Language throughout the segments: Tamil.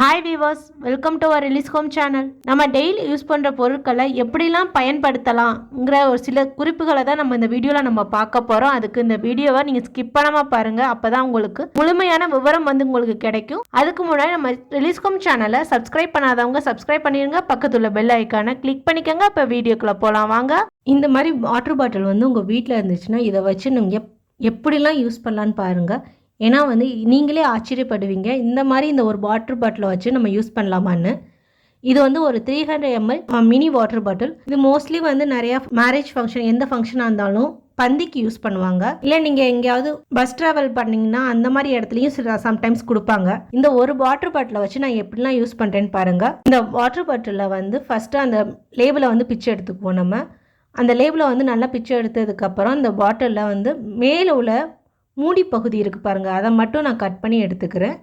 Hi viewers, welcome to our release home channel. நம்ம டெய்லி யூஸ் பண்ணுற பொருட்களை எப்படிலாம் பயன்படுத்தலாம்ங்கிற ஒரு சில குறிப்புகளை தான் நம்ம இந்த வீடியோவில் நம்ம பார்க்க போகிறோம். அதுக்கு இந்த வீடியோவை நீங்கள் ஸ்கிப் பண்ணாமல் பாருங்கள். அப்போ தான் உங்களுக்கு முழுமையான விவரம் உங்களுக்கு கிடைக்கும். அதுக்கு முன்னாடி நம்ம ரிலீஸ் ஹோம் சேனலை சப்ஸ்கிரைப் பண்ணாதவங்க சப்ஸ்கிரைப் பண்ணிடுங்க. பக்கத்தில் பெல் ஐக்கானை கிளிக் பண்ணிக்கோங்க. இப்போ வீடியோக்குள்ளே போகலாம் வாங்க. இந்த மாதிரி வாட்டர் பாட்டில் உங்கள் வீட்டில் இருந்துச்சுன்னா இதை வச்சு நீங்கள் எப்படிலாம் யூஸ் பண்ணலான்னு பாருங்கள். ஏன்னா நீங்களே ஆச்சரியப்படுவீங்க, இந்த மாதிரி இந்த ஒரு வாட்டர் பாட்டிலை வச்சு நம்ம யூஸ் பண்ணலாமான்னு. இது ஒரு 300 ml மினி வாட்டர் பாட்டில். இது மோஸ்ட்லி நிறையா மேரேஜ் ஃபங்க்ஷன், எந்த ஃபங்க்ஷனாக இருந்தாலும் பந்திக்கு யூஸ் பண்ணுவாங்க. இல்லை நீங்கள் எங்கேயாவது பஸ் ட்ராவல் பண்ணிங்கன்னா அந்த மாதிரி இடத்துலையும் சம்டைம்ஸ் கொடுப்பாங்க. இந்த ஒரு வாட்டர் பாட்டிலை வச்சு நான் எப்படிலாம் யூஸ் பண்ணுறேன்னு பாருங்கள். இந்த வாட்டர் பாட்டிலில் ஃபஸ்ட்டு அந்த லேபிளை பிச்சு எடுத்துக்குவோம். நம்ம அந்த லேபிளை நல்லா பிச்சு எடுத்ததுக்கப்புறம் இந்த பாட்டிலில் மேலே உள்ள மூடி பகுதி இருக்குது பாருங்கள், அதை மட்டும் நான் கட் பண்ணி எடுத்துக்கிறேன்.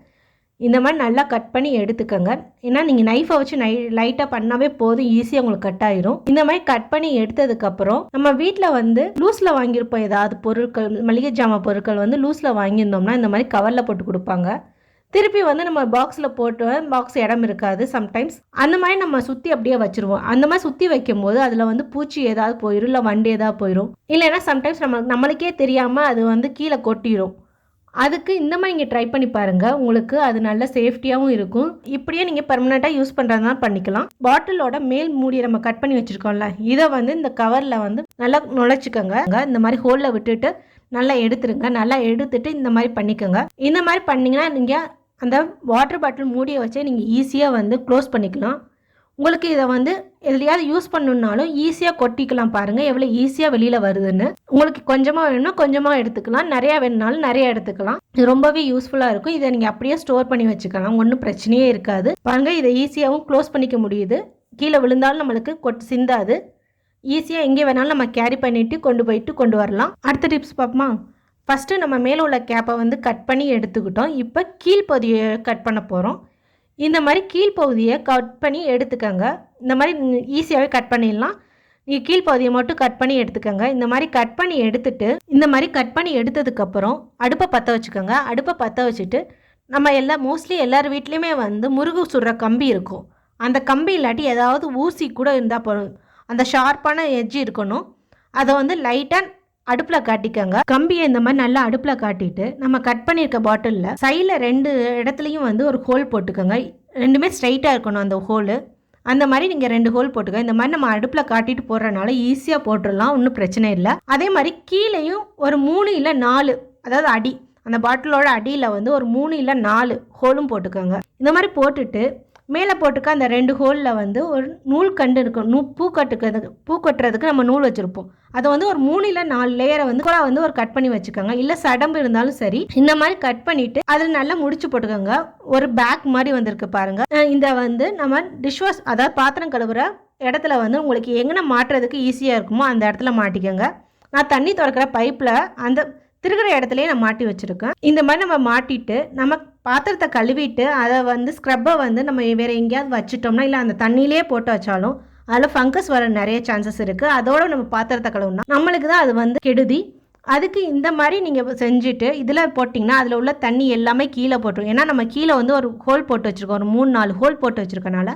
இந்த மாதிரி நல்லா கட் பண்ணி எடுத்துக்கோங்க. ஏன்னா நீங்கள் நைஃபை வச்சு லைட்டாக பண்ணாவே போதும், ஈஸியாக உங்களுக்கு கட் ஆயிரும். இந்த மாதிரி கட் பண்ணி எடுத்ததுக்கப்புறம் நம்ம வீட்டில் லூஸில் வாங்கியிருப்போம். ஏதாவது பொருட்கள், மளிகை ஜாமான் பொருட்கள் லூஸில் வாங்கியிருந்தோம்னா இந்த மாதிரி கவரில் போட்டு கொடுப்பாங்க. திருப்பி நம்ம பாக்ஸில் போட்டு பாக்ஸ் இடம் இருக்காது சம்டைம்ஸ். அந்த மாதிரி நம்ம சுற்றி அப்படியே வச்சுருவோம். அந்த மாதிரி சுற்றி வைக்கும் போது அதில் பூச்சி ஏதாவது போயிடும், இல்லை வண்டு ஏதாவது போயிடும். இல்லைன்னா சம்டைம்ஸ் நம்மளுக்கே தெரியாமல் அது கீழே கொட்டிடும். அதுக்கு இந்த மாதிரி நீங்கள் ட்ரை பண்ணி பாருங்கள். உங்களுக்கு அது நல்ல சேஃப்டியாகவும் இருக்கும். இப்படியே நீங்கள் பெர்மனெண்ட்டாக யூஸ் பண்ணுறதுனால பண்ணிக்கலாம். பாட்டிலோட மேல் மூடியை நம்ம கட் பண்ணி வச்சுருக்கோம்ல, இதை இந்த கவரில் நல்லா நுழைச்சிக்கோங்க. இந்த மாதிரி ஹோலில் விட்டுட்டு நல்லா எடுத்துருங்க. நல்லா எடுத்துட்டு இந்த மாதிரி பண்ணிக்கோங்க. இந்த மாதிரி பண்ணிங்கன்னா நீங்கள் அந்த வாட்டர் பாட்டில் மூடியை வச்சே நீங்கள் ஈஸியாக க்ளோஸ் பண்ணிக்கலாம். உங்களுக்கு இதை எதுலையாவது யூஸ் பண்ணணுன்னாலும் ஈஸியாக கொட்டிக்கலாம். பாருங்கள் எவ்வளோ ஈஸியாக வெளியில் வருதுன்னு. உங்களுக்கு கொஞ்சமாக வேணும்னா கொஞ்சமாக எடுத்துக்கலாம், நிறையா வேணுனாலும் நிறையா எடுத்துக்கலாம். இது ரொம்பவே யூஸ்ஃபுல்லாக இருக்கும். இதை நீங்கள் அப்படியே ஸ்டோர் பண்ணி வச்சுக்கலாம், ஒன்றும் பிரச்சனையே இருக்காது. பாருங்கள் இதை ஈஸியாகவும் க்ளோஸ் பண்ணிக்க முடியுது. கீழே விழுந்தாலும் நம்மளுக்கு சிந்தாது. ஈஸியாக எங்கே வேணாலும் நம்ம கேரி பண்ணிவிட்டு கொண்டு வரலாம். அடுத்த டிப்ஸ் பார்ப்போமா? ஃபஸ்ட்டு நம்ம மேலே உள்ள கேப்பை கட் பண்ணி எடுத்துக்கிட்டோம். இப்போ கீழ்ப்பகுதியை கட் பண்ண போகிறோம். இந்த மாதிரி கீழ்ப்பகுதியை கட் பண்ணி எடுத்துக்கோங்க. இந்த மாதிரி ஈஸியாகவே கட் பண்ணிடலாம். நீங்கள் கீழ்ப்பகுதியை மட்டும் கட் பண்ணி எடுத்துக்கோங்க. இந்த மாதிரி கட் பண்ணி எடுத்ததுக்கப்புறம் அடுப்பை பற்ற வச்சுக்கோங்க. அடுப்பை பற்ற வச்சுட்டு நம்ம மோஸ்ட்லி எல்லார் வீட்லேயுமே முருகு சுடுற கம்பி இருக்கும். அந்த கம்பி இல்லாட்டி ஏதாவது ஊசி கூட இருந்தால் போதும். அந்த ஷார்ப்பான எட்ஜ் இருக்கணும். அதை லைட்டாக அடுப்பில் காட்டிக்கோங்க. கம்பியை இந்த மாதிரி நல்லா அடுப்பில் காட்டிட்டு நம்ம கட் பண்ணியிருக்க பாட்டிலில் சைடில் 2 இடத்துலையும் ஒரு ஹோல் போட்டுக்கோங்க. ரெண்டுமே ஸ்ட்ரைட்டாக இருக்கணும் அந்த ஹோலு. அந்த மாதிரி நீங்கள் 2 ஹோல் போட்டுக்கோங்க. இந்த மாதிரி நம்ம அடுப்பில் காட்டிட்டு போடுறதுனால ஈஸியாக போட்டுடலாம், ஒன்றும் பிரச்சனை இல்லை. அதே மாதிரி கீழேயும் ஒரு 3 இல்லை 4, அதாவது அடி, அந்த பாட்டிலோட அடியில் ஒரு 3 இல்லை 4 ஹோலும் போட்டுக்கோங்க. இந்த மாதிரி போட்டுட்டு மேலே போட்டுக்க அந்த 2 ஹோலில் ஒரு நூல் கண்டு இருக்கும். பூ கட்டுறதுக்கு நம்ம நூல் வச்சுருப்போம். அதை ஒரு 3 இல்லை 4 லேயரை ஒரு கட் பண்ணி வச்சுக்கோங்க. இல்லை சடம்பு இருந்தாலும் சரி, இந்த மாதிரி கட் பண்ணிவிட்டு அதில் நல்லா முடிச்சு போட்டுக்கோங்க. ஒரு பேக் மாதிரி வந்திருக்கு பாருங்கள். இந்த நம்ம டிஷ்வாஷ், அதாவது பாத்திரம் கழுவுற இடத்துல உங்களுக்கு எங்கே மாட்டுறதுக்கு ஈஸியாக இருக்குமோ அந்த இடத்துல மாட்டிக்கோங்க. நான் தண்ணி திறக்கிற பைப்பில் அந்த திருகிற இடத்துலையே நான் மாட்டி வச்சுருக்கேன். இந்த மாதிரி நம்ம மாட்டிட்டு நம்ம பாத்திரத்தை கழுவிட்டு அதை ஸ்க்ரப்பை நம்ம வேறு எங்கேயாவது வச்சுட்டோம்னா, இல்லை அந்த தண்ணியிலே போட்டு வச்சாலும் அதில் ஃபங்கஸ் வர நிறைய சான்சஸ் இருக்குது. அதோடு நம்ம பாத்திரத்தை கழுவுனா நம்மளுக்கு தான் அது கெடுதி. அதுக்கு இந்த மாதிரி நீங்கள் செஞ்சுட்டு இதில் போட்டிங்கன்னா அதில் உள்ள தண்ணி எல்லாமே கீழே போட்டுரும். ஏன்னா நம்ம கீழே ஒரு ஹோல் போட்டு வச்சுருக்கோம், ஒரு 3-4 ஹோல் போட்டு வச்சுருக்கனால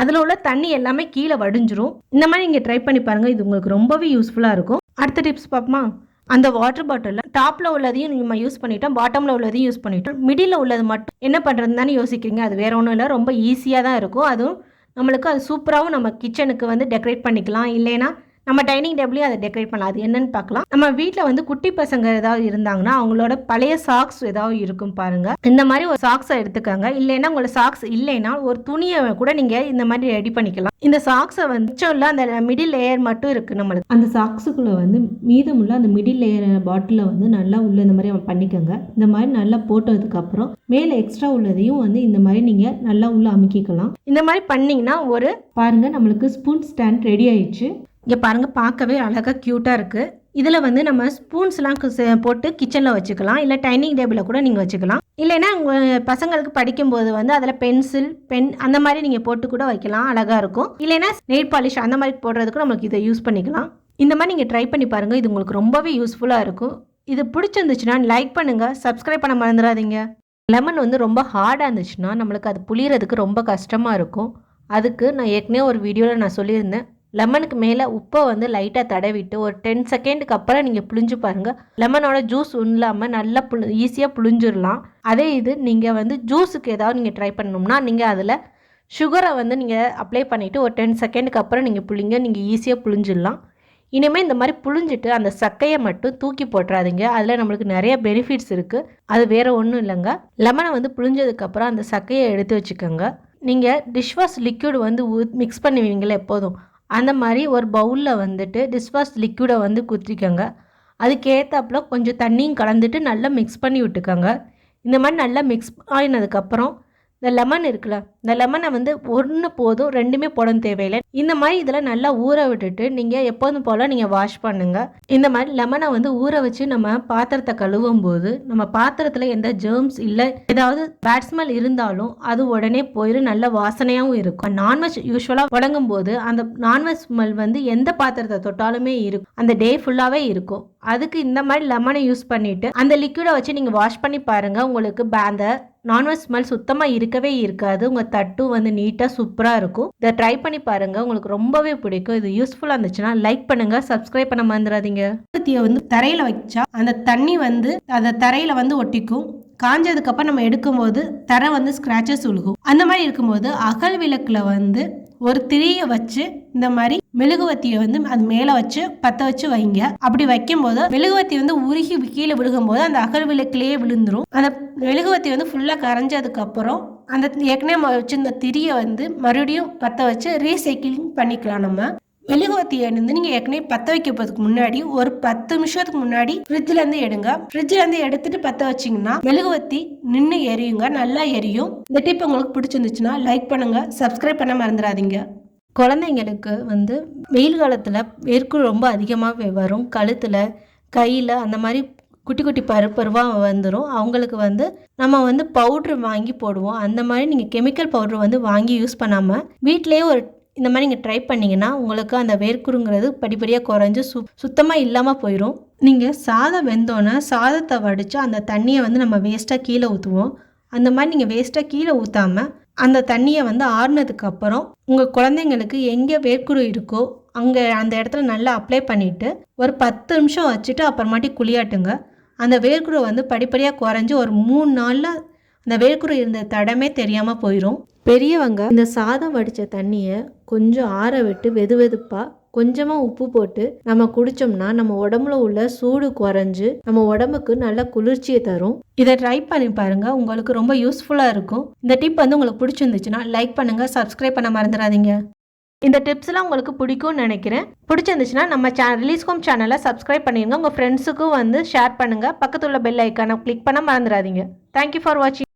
அதில் உள்ள தண்ணி எல்லாமே கீழே வடிஞ்சிரும். இந்த மாதிரி நீங்கள் ட்ரை பண்ணி பாருங்கள், இது உங்களுக்கு ரொம்பவே யூஸ்ஃபுல்லாக இருக்கும். அடுத்த டிப்ஸ் பார்ப்போமா? அந்த வாட்டர் பாட்டிலில் டாப்பில் உள்ளதையும் நம்ம யூஸ் பண்ணிட்டோம், பாட்டமில் உள்ளதையும் யூஸ் பண்ணிட்டோம். மிடில் உள்ளது மட்டும் என்ன பண்ணுறதுன்னு தானே யோசிக்கிறீங்க. அது வேறு ஒன்றும் இல்லை, ரொம்ப ஈஸியாக தான் இருக்கும். அதுவும் நம்மளுக்கு அது சூப்பராகவும் நம்ம கிச்சனுக்கு டெக்கரேட் பண்ணிக்கலாம். இல்லைன்னா நம்ம டைனிங் டேபிளையும் அதை டெக்கரேட் பண்ணலாம். அது என்னன்னு பார்க்கலாம். நம்ம வீட்டில் குட்டி பசங்க ஏதாவது இருந்தாங்கன்னா அவங்களோட பழைய சாக்ஸ் ஏதாவது இருக்கும் பாருங்கள். இந்த மாதிரி ஒரு சாக்ஸை எடுத்துக்கோங்க. இல்லைன்னா உங்களோட சாக்ஸ் இல்லைன்னா ஒரு துணியை கூட நீங்கள் இந்த மாதிரி ரெடி பண்ணிக்கலாம். இந்த சாக்ஸை மிச்சம்ல அந்த மிடில் லேயர் மட்டும் இருக்குது நம்மளுக்கு. அந்த சாக்ஸுக்குள்ளே மீதமுள்ள அந்த மிடில் லேயர் பாட்டிலில் நல்லா உள்ள இந்த மாதிரி பண்ணிக்கோங்க. இந்த மாதிரி நல்லா போட்டதுக்கப்புறம் மேலே எக்ஸ்ட்ரா உள்ளதையும் இந்த மாதிரி நீங்கள் நல்லா உள்ள அமுக்கிக்கலாம். இந்த மாதிரி பண்ணிங்கன்னா பாருங்கள் நம்மளுக்கு ஸ்பூன் ஸ்டாண்ட் ரெடி ஆயிடுச்சு. இங்கே பாருங்கள், பார்க்கவே அழகாக க்யூட்டாக இருக்குது. இதில் நம்ம ஸ்பூன்ஸ்லாம் போட்டு கிச்சனில் வச்சுக்கலாம். இல்லை டைனிங் டேபிளில் கூட நீங்கள் வச்சுக்கலாம். இல்லைன்னா உங்கள் பசங்களுக்கு படிக்கும்போது அதில் பென் அந்த மாதிரி நீங்கள் போட்டு கூட வைக்கலாம், அழகாக இருக்கும். இல்லைன்னா நெயில் பாலிஷ் அந்த மாதிரி போடுறதுக்கு நம்மளுக்கு இதை யூஸ் பண்ணிக்கலாம். இந்த மாதிரி நீங்கள் ட்ரை பண்ணி பாருங்கள், இது உங்களுக்கு ரொம்பவே யூஸ்ஃபுல்லாக இருக்கும். இது பிடிச்சிருந்துச்சுன்னா லைக் பண்ணுங்கள், சப்ஸ்கிரைப் பண்ண மறந்துடாதீங்க. லெமன் வந்து ரொம்ப ஹார்டாக இருந்துச்சுன்னா நம்மளுக்கு அது புளியறதுக்கு ரொம்ப கஷ்டமாக இருக்கும். அதுக்கு நான் ஏற்கனவே ஒரு வீடியோவில் நான் சொல்லியிருந்தேன், லெமனுக்கு மேலே உப்பை வந்து லைட்டாக தடவிட்டு ஒரு 10 செகண்டுக்கு அப்புறம் நீங்கள் புளிஞ்சு பாருங்கள். லெமனோட ஜூஸ் இல்லாமல் நல்லா ஈஸியாக புளிஞ்சிடலாம். அதே இது நீங்கள் வந்து ஜூஸுக்கு ஏதாவது நீங்கள் ட்ரை பண்ணணும்னா நீங்கள் அதில் சுகரை வந்து நீங்கள் அப்ளை பண்ணிவிட்டு ஒரு 10 செகண்டுக்கு அப்புறம் நீங்கள் புளிங்க, நீங்கள் ஈஸியாக புளிஞ்சிடலாம். இனிமேல் இந்த மாதிரி புளிஞ்சிட்டு அந்த சக்கையை மட்டும் தூக்கி போட்டுறாதீங்க. அதில் நம்மளுக்கு நிறைய பெனிஃபிட்ஸ் இருக்குது. அது வேறு ஒன்றும் இல்லைங்க. லெமனை வந்து புளிஞ்சதுக்கப்புறம் அந்த சக்கையை எடுத்து வச்சுக்கோங்க. நீங்கள் டிஷ்வாஷ் லிக்விட் வந்து மிக்ஸ் பண்ணுவீங்களே எப்போதும், அந்த மாதிரி ஒரு பவுலில் வந்துட்டு டிஷ்வாஷ் லிக்விடை வந்து குத்திக்கோங்க. அதுக்கேற்றாப்புல கொஞ்சம் தண்ணியும் கலந்துட்டு நல்லா மிக்ஸ் பண்ணி விட்டுக்கோங்க. இந்த மாதிரி நல்லா மிக்ஸ் ஆகினதுக்கப்புறம் இந்த லெமன் இருக்குல்ல, இந்த லெமனை வந்து ஒன்று போதும், ரெண்டுமே போடணும் தேவையில்லை. இந்த மாதிரி இதில் நல்லா ஊற விட்டுட்டு நீங்கள் எப்போதும் போல் நீங்கள் வாஷ் பண்ணுங்கள். இந்த மாதிரி லெமனை வந்து ஊற வச்சு நம்ம பாத்திரத்தை கழுவும் போது நம்ம பாத்திரத்தில் எந்த ஜெர்ம்ஸ் இல்லை ஏதாவது பேட் ஸ்மெல் இருந்தாலும் அது உடனே போயிடும், நல்ல வாசனையாகவும் இருக்கும். நான்வெஜ் யூஸ்வலாக வழங்கும் போது அந்த நான்வெஜ் ஸ்மெல் வந்து எந்த பாத்திரத்தை தொட்டாலுமே இருக்கும், அந்த டே ஃபுல்லாகவே இருக்கும். அதுக்கு இந்த மாதிரி லெமனை யூஸ் பண்ணிவிட்டு அந்த லிக்விடை வச்சு நீங்கள் வாஷ் பண்ணி பாருங்கள். உங்களுக்கு அந்த நான்வெஜ் ஸ்மெல் சுத்தமாக இருக்கவே இருக்காது. உங்கள் தட்டும் வந்து நீட்டாக சூப்பராக இருக்கும். இதை ட்ரை பண்ணி பாருங்கள், உங்களுக்கு ரொம்பவே பிடிக்கும். இது யூஸ்ஃபுல்லாக இருந்துச்சுன்னா லைக் பண்ணுங்கள், சப்ஸ்கிரைப் பண்ண மறந்துடாதீங்க. ஊதுபத்தியை வந்து தரையில் வச்சா அந்த தண்ணி வந்து அந்த தரையில் வந்து ஒட்டிக்கும். காஞ்சதுக்கப்புறம் நம்ம எடுக்கும்போது தரை வந்து ஸ்க்ராச்சஸ் விழுகும். அந்த மாதிரி இருக்கும்போது அகல் விளக்கில் வந்து ஒரு திரியை வச்சு இந்த மாதிரி மெழுகுவத்தியை வந்து அது மேலே வச்சு பற்ற வச்சு வைங்க. அப்படி வைக்கும் போது மெழுகுவத்தி வந்து உருகி கீழே விழுகும் போது அந்த அகல் விளக்கிலேயே விழுந்துரும். அந்த மெழுகுவத்தி வந்து ஃபுல்லாக கரைஞ்சதுக்கு அப்புறம் அந்த ஏற்கனவே வச்சிருந்த திரியை வந்து மறுபடியும் பற்ற வச்சு ரீசைக்கிளிங் பண்ணிக்கலாம். நம்ம மெழுகுவத்தியை வந்து நீங்கள் ஏற்கனவே பற்ற வைக்கிறதுக்கு முன்னாடி ஒரு 10 நிமிஷத்துக்கு முன்னாடி ஃப்ரிட்ஜ்லேருந்து எடுங்க. ஃப்ரிட்ஜ்லேருந்து எடுத்துட்டு பற்ற வச்சிங்கன்னா மெழுகுவத்தி நின்று எரியுங்க, நல்லா எரியும். இந்த டிப் உங்களுக்கு பிடிச்சிருந்துச்சுன்னா லைக் பண்ணுங்கள், சப்ஸ்கிரைப் பண்ண மறந்துடாதீங்க. குழந்தைங்களுக்கு வந்து வெயில் காலத்தில் வேர்க்குரு ரொம்ப அதிகமாக வரும். கழுத்தில், கையில் அந்த மாதிரி குட்டி குட்டி பருவாக வந்துடும். அவங்களுக்கு வந்து நம்ம வந்து பவுட்ரு வாங்கி போடுவோம். அந்த மாதிரி நீங்கள் கெமிக்கல் பவுட்ரு வந்து வாங்கி யூஸ் பண்ணாமல் வீட்டிலேயே ஒரு இந்த மாதிரி நீங்கள் ட்ரை பண்ணிங்கன்னா உங்களுக்கு அந்த வேர்க்குருங்கிறது படிப்படியாக குறைஞ்சி சுத்தமாக இல்லாமல் போயிடும். நீங்கள் சாதம் வெந்தோன்னே சாதத்தை வடித்து அந்த தண்ணியை வந்து நம்ம வேஸ்ட்டாக கீழே ஊற்றுவோம். அந்த மாதிரி நீங்கள் வேஸ்ட்டாக கீழே ஊற்றாமல் அந்த தண்ணியை வந்து ஆறுனதுக்கப்புறம் உங்கள் குழந்தைங்களுக்கு எங்கே வேர்க்குரு இருக்கோ அங்கே அந்த இடத்துல நல்லா அப்ளை பண்ணிவிட்டு ஒரு 10 நிமிஷம் வச்சுட்டு அப்புறமாட்டி குளியாட்டுங்க. அந்த வேர்க்குரு வந்து படிப்படியாக குறைஞ்சி ஒரு 3 நாளில் அந்த வேர்க்குரு இருந்த தடமே தெரியாமல் போயிடும். பெரியவங்க இந்த சாதம் வடித்த தண்ணியை கொஞ்சம் ஆற விட்டு வெதுவெதுப்பாக கொஞ்சமாக உப்பு போட்டு நம்ம குடித்தோம்னா நம்ம உடம்புல உள்ள சூடு குறைஞ்சு நம்ம உடம்புக்கு நல்ல குளிர்ச்சியை தரும். இதை ட்ரை பண்ணி பாருங்கள், உங்களுக்கு ரொம்ப யூஸ்ஃபுல்லாக இருக்கும். இந்த டிப் வந்து உங்களுக்கு பிடிச்சிருந்துச்சுன்னா லைக் பண்ணுங்கள், சப்ஸ்கிரைப் பண்ண மறந்துடாதீங்க. இந்த டிப்ஸ்லாம் உங்களுக்கு பிடிக்கும்னு நினைக்கிறேன். பிடிச்சிருந்துச்சுன்னா நம்ம ரிலீஸ் ஹோம் சேனலை சப்ஸ்கிரைப் பண்ணிடுங்க. உங்கள் ஃப்ரெண்ட்ஸுக்கும் வந்து ஷேர் பண்ணுங்கள். பக்கத்தில் உள்ள பெல் ஐக்கானை கிளிக் பண்ண மறந்துடாதீங்க. தேங்க்யூ ஃபார் வாட்சிங்.